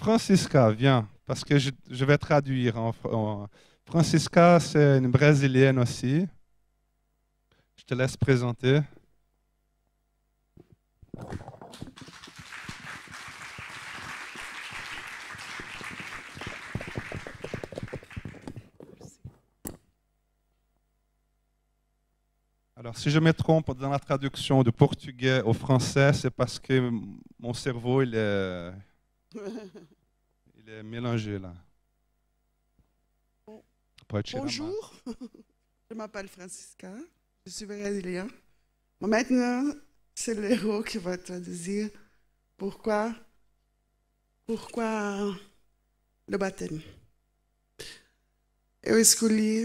Francisca, viens, parce que je vais traduire. Francisca, c'est une Brésilienne aussi. Je te laisse présenter. Alors, si je me trompe dans la traduction du portugais au français, c'est parce que mon cerveau, il est mélangé là. Bonjour, je m'appelle Francisca, je suis brésilien. Maintenant, c'est l'héros qui va traduire pourquoi le baptême. Eu escolhi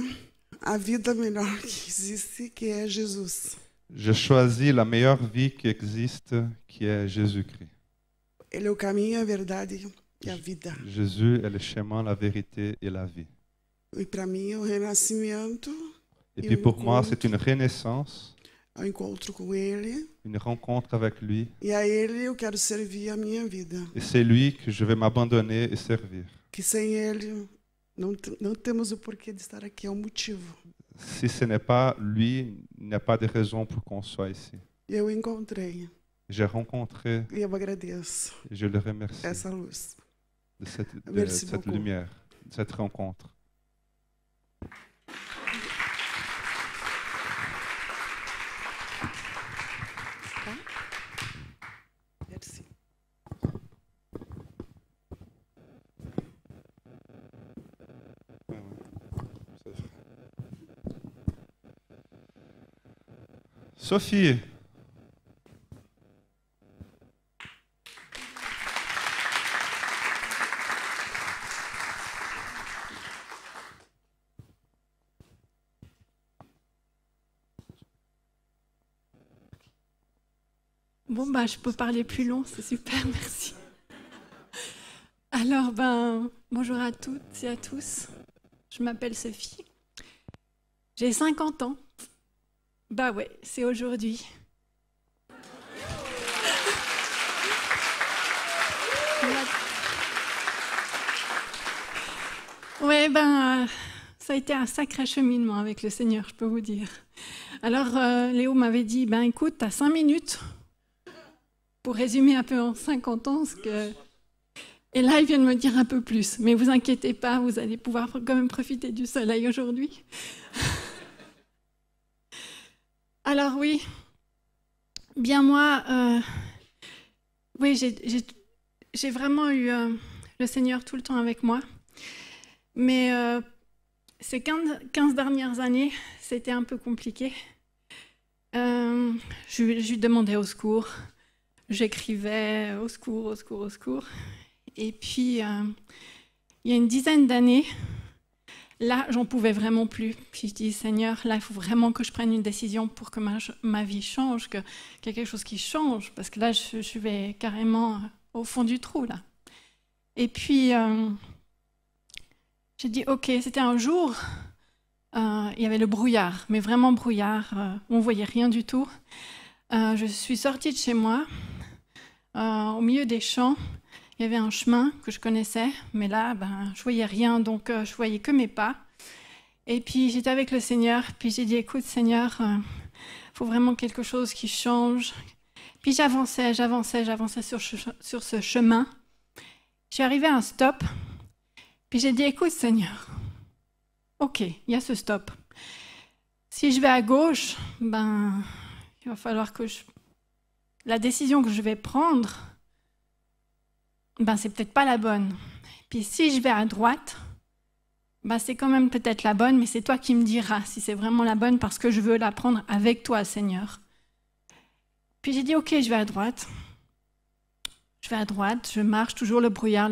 a vida melhor que existe, que é Jesus. Je choisis la meilleure vie qui existe, qui est Jésus-Christ. Ele é o caminho, a verdade e a vida. Jésus est le chemin, la vérité et la vie. E para mim, o renascimento. Et puis pour moi, c'est une renaissance, ao encontro com ele. Une rencontre avec lui. E a ele eu quero servir a minha vida. Et c'est lui que je vais m'abandonner et servir. Que sem ele não temos o porquê de estar aqui, é um motivo. Si ce n'est pas lui, il n'y a pas de raison pour qu'on soit ici. E eu encontrei. J'ai rencontré. E eu agradeço. Et je le remercie. Essa luz. De cette lumière, de cette rencontre. Merci. Sophie. Bon, je peux parler plus long, c'est super, merci. Alors, bonjour à toutes et à tous. Je m'appelle Sophie. J'ai 50 ans. Ouais, c'est aujourd'hui. Ouais, ça a été un sacré cheminement avec le Seigneur, je peux vous dire. Alors, Léo m'avait dit, écoute, t'as 5 minutes pour résumer un peu en 50 ans ce que... Et là, il vient de me dire un peu plus. Mais vous inquiétez pas, vous allez pouvoir quand même profiter du soleil aujourd'hui. Alors oui, bien moi, oui, j'ai vraiment eu le Seigneur tout le temps avec moi. Mais ces 15 dernières années, c'était un peu compliqué. Je lui demandais au secours. J'écrivais au secours, au secours, au secours. Et puis, il y a une dizaine d'années, là, j'en pouvais vraiment plus. Puis je dis, Seigneur, là, il faut vraiment que je prenne une décision pour que ma vie change, qu'il y ait quelque chose qui change, parce que là, je vais carrément au fond du trou, là. Et puis, j'ai dit, OK, c'était un jour, il y avait le brouillard, mais vraiment brouillard, on ne voyait rien du tout. Je suis sortie de chez moi, au milieu des champs, il y avait un chemin que je connaissais, mais là, je ne voyais rien, donc je ne voyais que mes pas. Et puis j'étais avec le Seigneur, puis j'ai dit, écoute Seigneur, il faut vraiment quelque chose qui change. Puis j'avançais sur ce chemin. Je suis arrivée à un stop, puis j'ai dit, écoute Seigneur, OK, il y a ce stop. Si je vais à gauche, il va falloir que la décision que je vais prendre, c'est peut-être pas la bonne. Puis si je vais à droite, c'est quand même peut-être la bonne, mais c'est toi qui me diras si c'est vraiment la bonne parce que je veux la prendre avec toi, Seigneur. Puis j'ai dit, OK, je vais à droite. Je vais à droite, je marche, toujours le brouillard,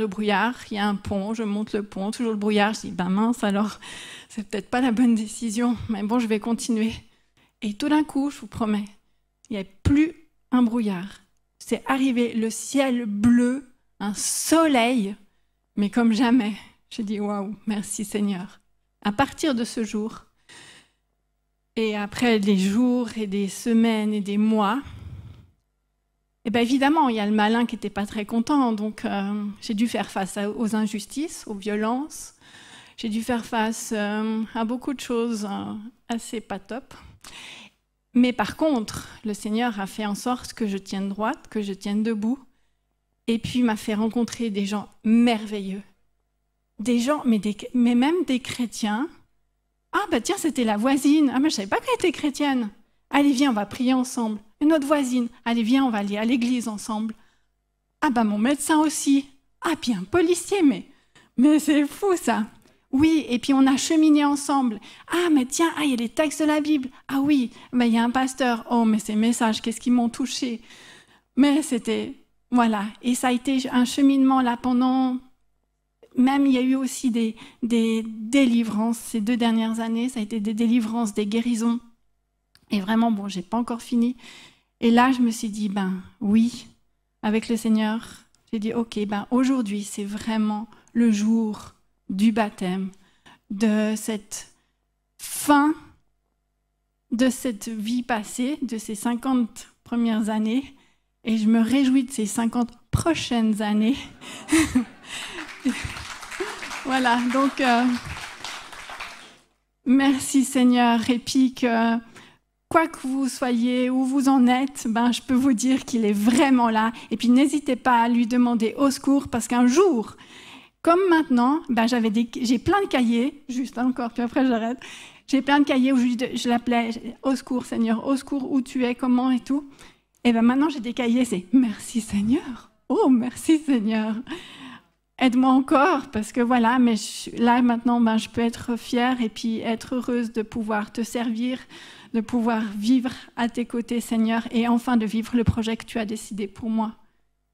il y a un pont, je monte le pont, toujours le brouillard. Je dis, mince, alors, c'est peut-être pas la bonne décision, mais bon, je vais continuer. Et tout d'un coup, je vous promets, il n'y avait plus un brouillard. C'est arrivé le ciel bleu, un soleil, mais comme jamais. J'ai dit, waouh, merci Seigneur. À partir de ce jour, et après des jours et des semaines et des mois, Et bien évidemment, il y a le malin qui n'était pas très content, donc j'ai dû faire face aux injustices, aux violences. J'ai dû faire face à beaucoup de choses assez pas top. Mais par contre, le Seigneur a fait en sorte que je tienne droite, que je tienne debout, et puis m'a fait rencontrer des gens merveilleux. Des gens, mais même des chrétiens. Ah bah tiens, c'était la voisine. Ah mais je savais pas qu'elle était chrétienne. Allez, viens, on va prier ensemble. Une autre voisine. Allez, viens, on va aller à l'église ensemble. Ah bah mon médecin aussi. Ah puis un policier, mais c'est fou ça. Oui, et puis on a cheminé ensemble. Ah mais tiens, il y a les textes de la Bible. Ah oui, mais il y a un pasteur. Oh mais ces messages, qu'est-ce qui m'ont touché. Mais c'était, voilà. Et ça a été un cheminement là pendant... Même il y a eu aussi des délivrances ces 2 dernières années. Ça a été des délivrances, des guérisons. Et vraiment, bon, j'ai pas encore fini. Et là, je me suis dit, oui, avec le Seigneur, j'ai dit, ok, aujourd'hui, c'est vraiment le jour du baptême, de cette fin de cette vie passée, de ces 50 premières années. Et je me réjouis de ces 50 prochaines années. Voilà, donc merci Seigneur. Et puis que quoi que vous soyez, où vous en êtes, je peux vous dire qu'il est vraiment là. Et puis n'hésitez pas à lui demander au secours, parce qu'un jour, comme maintenant, j'ai plein de cahiers, juste encore, puis après j'arrête. J'ai plein de cahiers où je l'appelais au secours Seigneur, au secours, où tu es, comment et tout. Et maintenant j'ai des cahiers, c'est merci Seigneur. Oh merci Seigneur. Aide-moi encore, parce que voilà, mais là maintenant, je peux être fière et puis être heureuse de pouvoir te servir, de pouvoir vivre à tes côtés, Seigneur, et enfin de vivre le projet que tu as décidé pour moi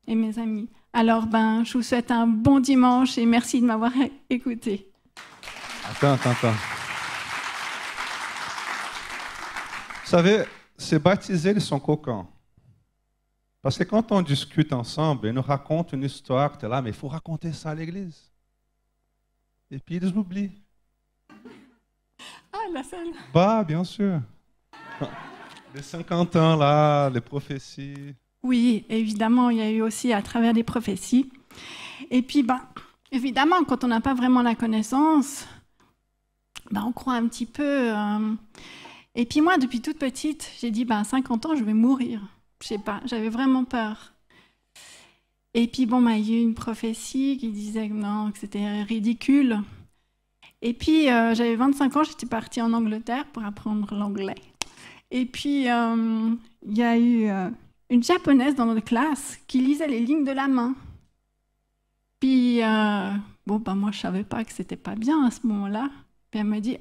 et mes amis. Alors, je vous souhaite un bon dimanche et merci de m'avoir écouté. Attends. Vous savez, ces baptisés, ils sont coquins. Parce que quand on discute ensemble, ils nous racontent une histoire, tu es là, mais il faut raconter ça à l'église. Et puis ils oublient. Ah, la scène. Bien sûr. Les 50 ans, là, les prophéties. Oui, évidemment, il y a eu aussi à travers les prophéties. Et puis, évidemment, quand on n'a pas vraiment la connaissance, on croit un petit peu. Et puis moi, depuis toute petite, j'ai dit, 50 ans, je vais mourir. Je sais pas, j'avais vraiment peur. Et puis il y a eu une prophétie qui disait que c'était ridicule. Et puis j'avais 25 ans, j'étais partie en Angleterre pour apprendre l'anglais. Et puis il y a eu une japonaise dans notre classe qui lisait les lignes de la main. Puis moi je savais pas que c'était pas bien à ce moment-là. Puis elle m'a dit,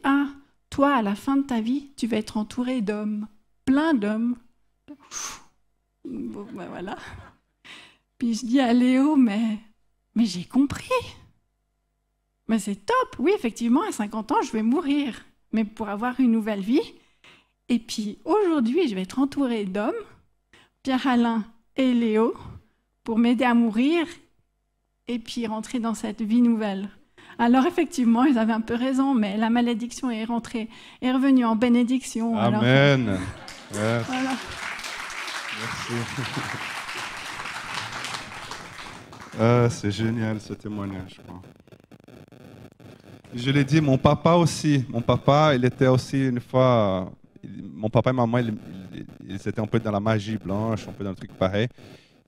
toi à la fin de ta vie, tu vas être entourée d'hommes, plein d'hommes. Voilà. Puis je dis à Léo, mais j'ai compris. Mais c'est top. Oui, effectivement, à 50 ans, je vais mourir. Mais pour avoir une nouvelle vie. Et puis aujourd'hui, je vais être entourée d'hommes, Pierre-Alain et Léo, pour m'aider à mourir et puis rentrer dans cette vie nouvelle. Alors effectivement, ils avaient un peu raison, mais la malédiction est revenue en bénédiction. Amen. Alors, voilà. Merci. C'est génial ce témoignage. Je l'ai dit, mon papa aussi. Mon papa, il était aussi une fois... Mon papa et maman, ils étaient un peu dans la magie blanche, un peu dans le truc pareil.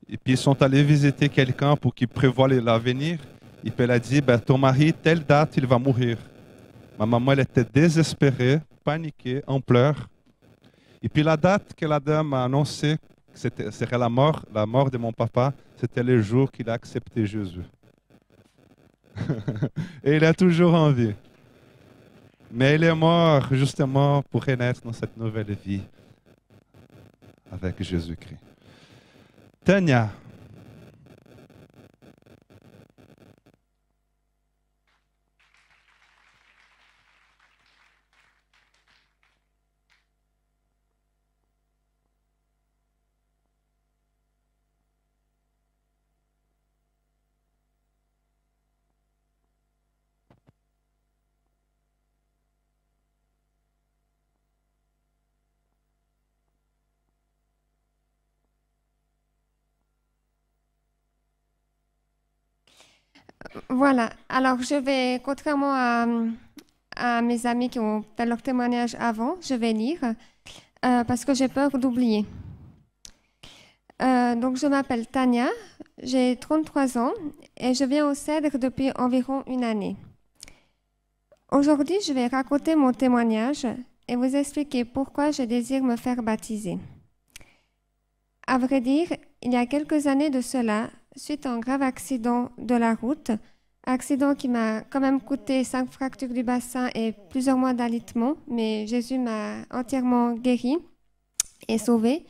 Et puis ils sont allés visiter quelqu'un pour qu'il prévoie l'avenir. Et puis elle a dit, ton mari, telle date, il va mourir. Ma maman, elle était désespérée, paniquée, en pleurs. Et puis la date que la dame a annoncée, serait la mort de mon papa, c'était le jour qu'il a accepté Jésus. Et il est toujours en vie. Mais il est mort justement pour renaître dans cette nouvelle vie avec Jésus-Christ. Tania. Voilà. Alors, je vais, contrairement à mes amis qui ont fait leur témoignage avant, je vais lire parce que j'ai peur d'oublier. Donc, je m'appelle Tania, j'ai 33 ans et je viens au Cèdre depuis environ une année. Aujourd'hui, je vais raconter mon témoignage et vous expliquer pourquoi je désire me faire baptiser. À vrai dire, il y a quelques années de cela, suite à un grave accident de la route, accident qui m'a quand même coûté 5 fractures du bassin et plusieurs mois d'alitement, mais Jésus m'a entièrement guéri et sauvé.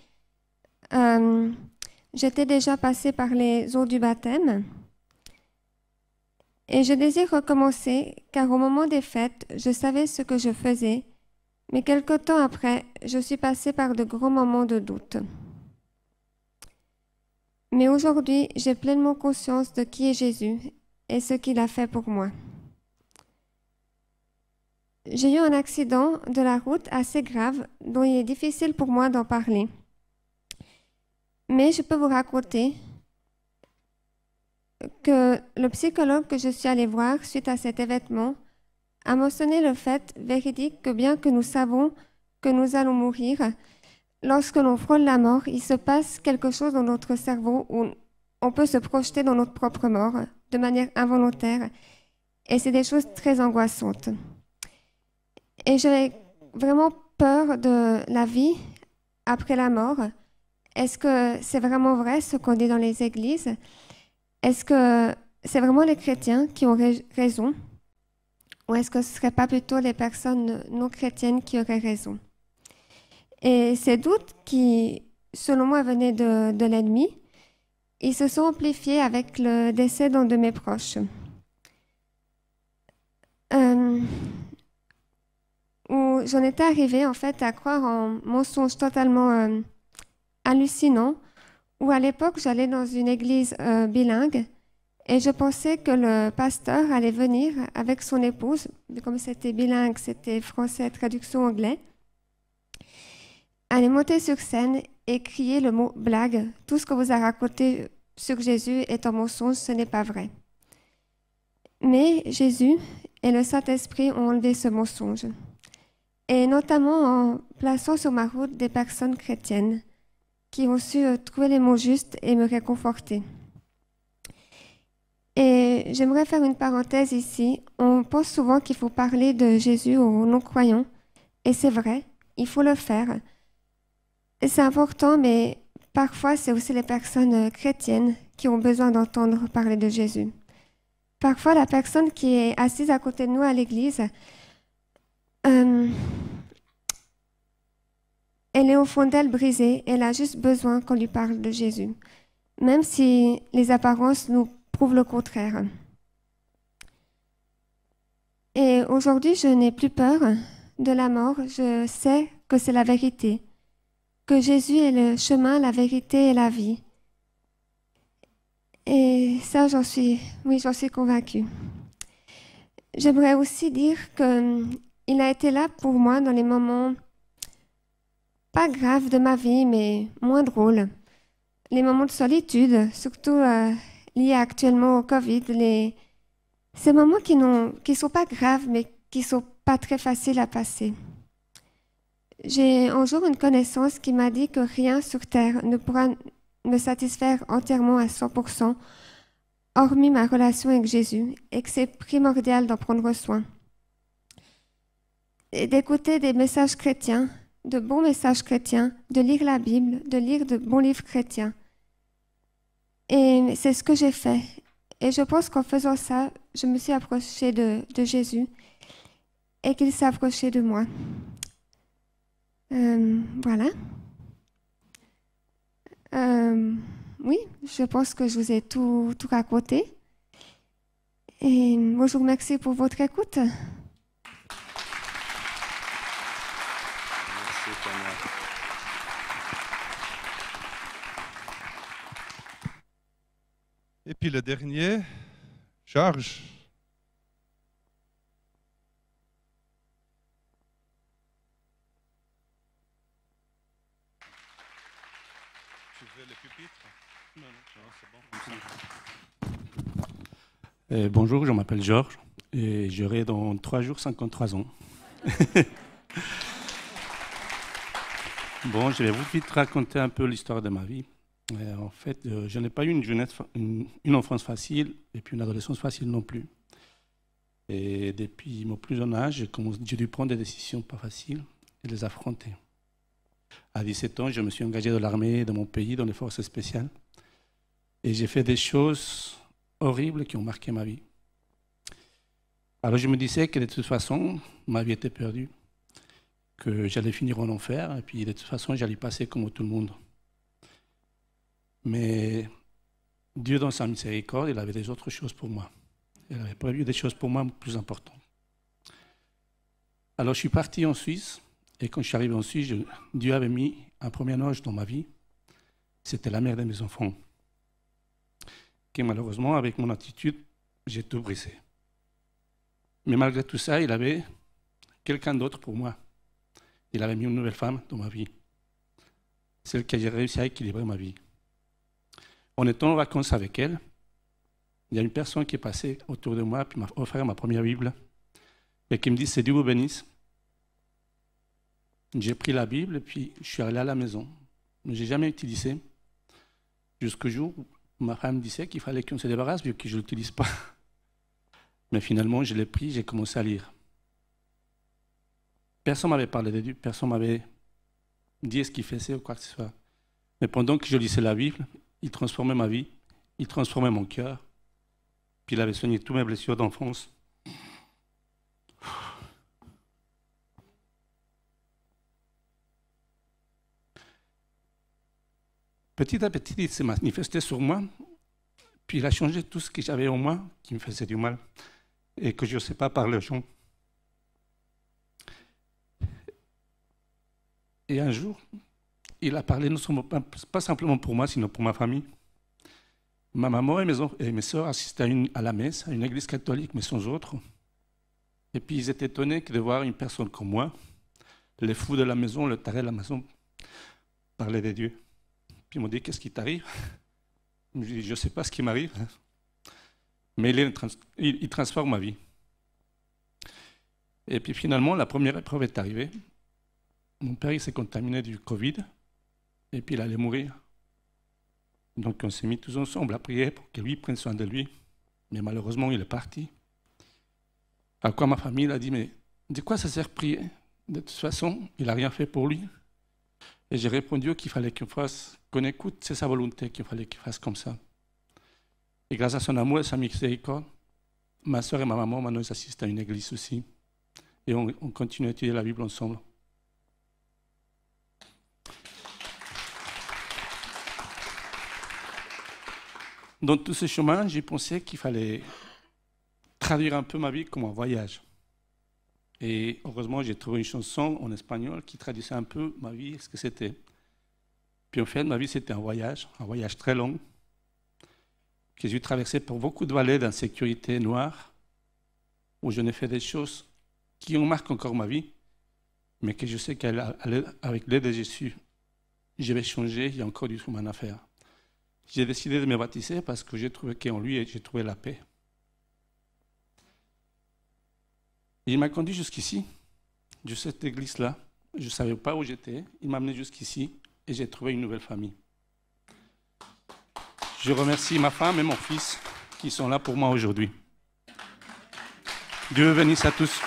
J'étais déjà passée par les eaux du baptême et je désire recommencer car au moment des fêtes, je savais ce que je faisais, mais quelque temps après, je suis passée par de gros moments de doute. Mais aujourd'hui, j'ai pleinement conscience de qui est Jésus et ce qu'il a fait pour moi. J'ai eu un accident de la route assez grave dont il est difficile pour moi d'en parler. Mais je peux vous raconter que le psychologue que je suis allée voir suite à cet événement a mentionné le fait véridique que bien que nous savons que nous allons mourir, lorsque l'on frôle la mort, il se passe quelque chose dans notre cerveau où on peut se projeter dans notre propre mort de manière involontaire. Et c'est des choses très angoissantes. Et j'ai vraiment peur de la vie après la mort. Est-ce que c'est vraiment vrai ce qu'on dit dans les églises? Est-ce que c'est vraiment les chrétiens qui ont raison? Ou est-ce que ce ne seraient pas plutôt les personnes non chrétiennes qui auraient raison? Et ces doutes qui, selon moi, venaient de l'ennemi, ils se sont amplifiés avec le décès d'un de mes proches. Où j'en étais arrivée en fait à croire en mensonge totalement hallucinant, où à l'époque j'allais dans une église bilingue et je pensais que le pasteur allait venir avec son épouse, comme c'était bilingue, c'était français, traduction anglais, allait monter sur scène et crier le mot blague. Tout ce que vous a raconté sur Jésus est un mensonge, ce n'est pas vrai. Mais Jésus et le Saint-Esprit ont enlevé ce mensonge, et notamment en plaçant sur ma route des personnes chrétiennes qui ont su trouver les mots justes et me réconforter. Et j'aimerais faire une parenthèse ici. On pense souvent qu'il faut parler de Jésus aux non-croyants, et c'est vrai, il faut le faire. C'est important, mais parfois c'est aussi les personnes chrétiennes qui ont besoin d'entendre parler de Jésus. Parfois, la personne qui est assise à côté de nous à l'église, elle est au fond d'elle brisée, elle a juste besoin qu'on lui parle de Jésus, même si les apparences nous prouvent le contraire. Et aujourd'hui, je n'ai plus peur de la mort, je sais que c'est la vérité, que Jésus est le chemin, la vérité et la vie. Et ça, j'en suis convaincue. J'aimerais aussi dire qu'il a été là pour moi dans les moments pas graves de ma vie, mais moins drôles. Les moments de solitude, surtout liés actuellement au Covid, ces moments qui ne sont pas graves, mais qui ne sont pas très faciles à passer. J'ai un jour une connaissance qui m'a dit que rien sur Terre ne pourra me satisfaire entièrement à 100%, hormis ma relation avec Jésus, et que c'est primordial d'en prendre soin. Et d'écouter des messages chrétiens, de bons messages chrétiens, de lire la Bible, de lire de bons livres chrétiens. Et c'est ce que j'ai fait. Et je pense qu'en faisant ça, je me suis approchée de Jésus et qu'il s'est approché de moi. Voilà. Oui, je pense que je vous ai tout raconté. Et moi, je vous remercie pour votre écoute. Merci, Tania. Et puis le dernier, Georges. Tu veux le pupitre? Non, c'est bon. Bonjour, je m'appelle Georges et j'aurai dans 3 jours 53 ans. Bon, je vais vous vite raconter un peu l'histoire de ma vie. En fait, je n'ai pas eu une enfance facile et puis une adolescence facile non plus. Et depuis mon plus jeune âge, j'ai dû prendre des décisions pas faciles et les affronter. À 17 ans, je me suis engagé dans l'armée de mon pays, dans les forces spéciales. Et j'ai fait des choses horribles qui ont marqué ma vie. Alors je me disais que de toute façon, ma vie était perdue, que j'allais finir en enfer, et puis de toute façon, j'allais passer comme tout le monde. Mais Dieu, dans sa miséricorde, il avait des autres choses pour moi. Il avait prévu des choses pour moi plus importantes. Alors je suis parti en Suisse, et quand je suis arrivé en Suisse, Dieu avait mis un premier ange dans ma vie. C'était la mère de mes enfants. Que malheureusement, avec mon attitude, j'ai tout brisé. Mais malgré tout ça, il avait quelqu'un d'autre pour moi. Il avait mis une nouvelle femme dans ma vie. Celle qui a réussi à équilibrer ma vie. En étant en vacances avec elle, il y a une personne qui est passée autour de moi et m'a offert ma première Bible et qui me dit « C'est Dieu vous bénisse ». J'ai pris la Bible et puis je suis allé à la maison. Je n'ai jamais utilisé jusqu'au jour où ma femme disait qu'il fallait qu'on se débarrasse vu que je ne l'utilise pas. Mais finalement, je l'ai pris, j'ai commencé à lire. Personne ne m'avait parlé de Dieu, personne ne m'avait dit ce qu'il faisait ou quoi que ce soit. Mais pendant que je lisais la Bible, il transformait ma vie, il transformait mon cœur, puis il avait soigné toutes mes blessures d'enfance. Petit à petit, il s'est manifesté sur moi, puis il a changé tout ce que j'avais en moi qui me faisait du mal et que je ne sais pas parler aux gens. Et un jour, il a parlé, pas simplement pour moi, sinon pour ma famille. Ma maman et mes soeurs assistaient à la messe, à une église catholique, mais sans autres. Et puis ils étaient étonnés de voir une personne comme moi, les fous de la maison, le taré de la maison, parler de Dieu. Puis ils m'ont dit, qu'est-ce qui t'arrive? Je dis, je ne sais pas ce qui m'arrive, mais il transforme ma vie. Et puis finalement, la première épreuve est arrivée. Mon père il s'est contaminé du Covid, et puis il allait mourir. Donc on s'est mis tous ensemble à prier pour que lui prenne soin de lui. Mais malheureusement, il est parti. À quoi ma famille a dit, mais de quoi ça sert prier? De toute façon, il n'a rien fait pour lui. Et j'ai répondu qu'il fallait qu'on écoute, c'est sa volonté qu'il fallait qu'il fasse comme ça. Et grâce à son amour et sa miséricorde, ma soeur et ma maman, maintenant, ils assistent à une église aussi. Et on continue à étudier la Bible ensemble. Dans tout ce chemin, j'ai pensé qu'il fallait traduire un peu ma vie comme un voyage. Et heureusement, j'ai trouvé une chanson en espagnol qui traduisait un peu ma vie, ce que c'était. Puis en fait, ma vie, c'était un voyage très long, que j'ai traversé pour beaucoup de vallées d'insécurité noire, où je n'ai fait des choses qui ont marqué encore ma vie, mais que je sais qu'avec l'aide de Jésus, je vais changer, il y a encore du chemin à faire. J'ai décidé de me baptiser parce que j'ai trouvé qu'en lui, j'ai trouvé la paix. Et il m'a conduit jusqu'ici, de cette église-là. Je ne savais pas où j'étais. Il m'a amené jusqu'ici et j'ai trouvé une nouvelle famille. Je remercie ma femme et mon fils qui sont là pour moi aujourd'hui. Dieu bénisse à tous.